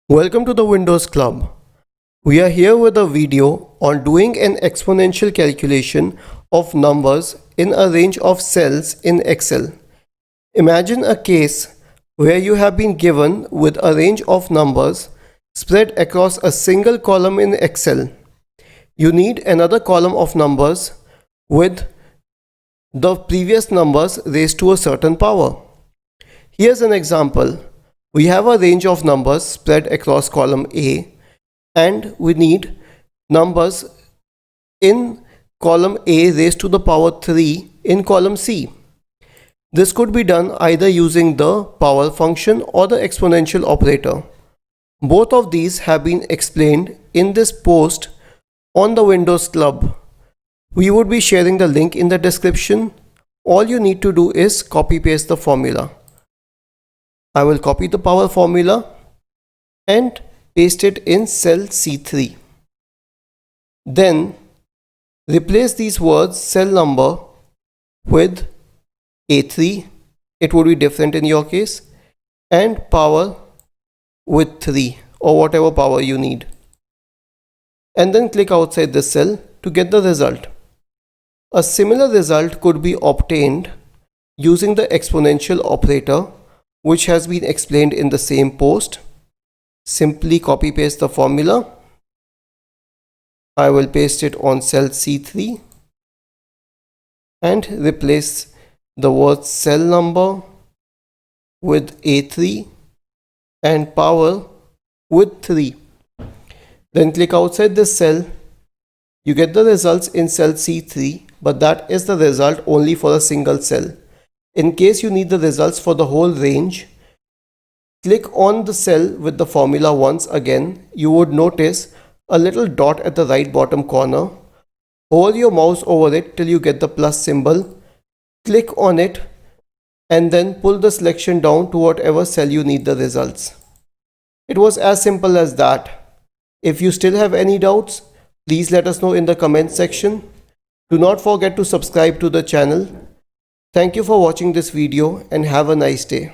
Welcome to the Windows Club. We are here with a video on doing an exponential calculation of numbers in a range of cells in Excel. Imagine a case where you have been given with a range of numbers spread across a single column in Excel. You need another column of numbers with the previous numbers raised to a certain power. Here's an example. We have a range of numbers spread across column A and we need numbers in column A raised to the power 3 in column C. This could be done either using the power function or the exponential operator. Both of these have been explained in this post on the Windows Club. We would be sharing the link in the description. All you need to do is copy paste the formula. I will copy the power formula and paste it in cell C3. Then replace these words cell number with A3, it would be different in your case, and power with 3 or whatever power you need. And then click outside this cell to get the result. A similar result could be obtained using the exponential operator, which has been explained in the same post. Simply copy paste the formula. I will paste it on cell C3 and replace the word cell number with A3 and power with 3. Then click outside this cell. You get the results in cell C3, but that is the result only for a single cell. In case you need the results for the whole range, click on the cell with the formula once again. You would notice a little dot at the right bottom corner. Hold your mouse over it till you get the plus symbol. Click on it and then pull the selection down to whatever cell you need the results. It was as simple as that. If you still have any doubts, please let us know in the comment section. Do not forget to subscribe to the channel. Thank you for watching this video and have a nice day.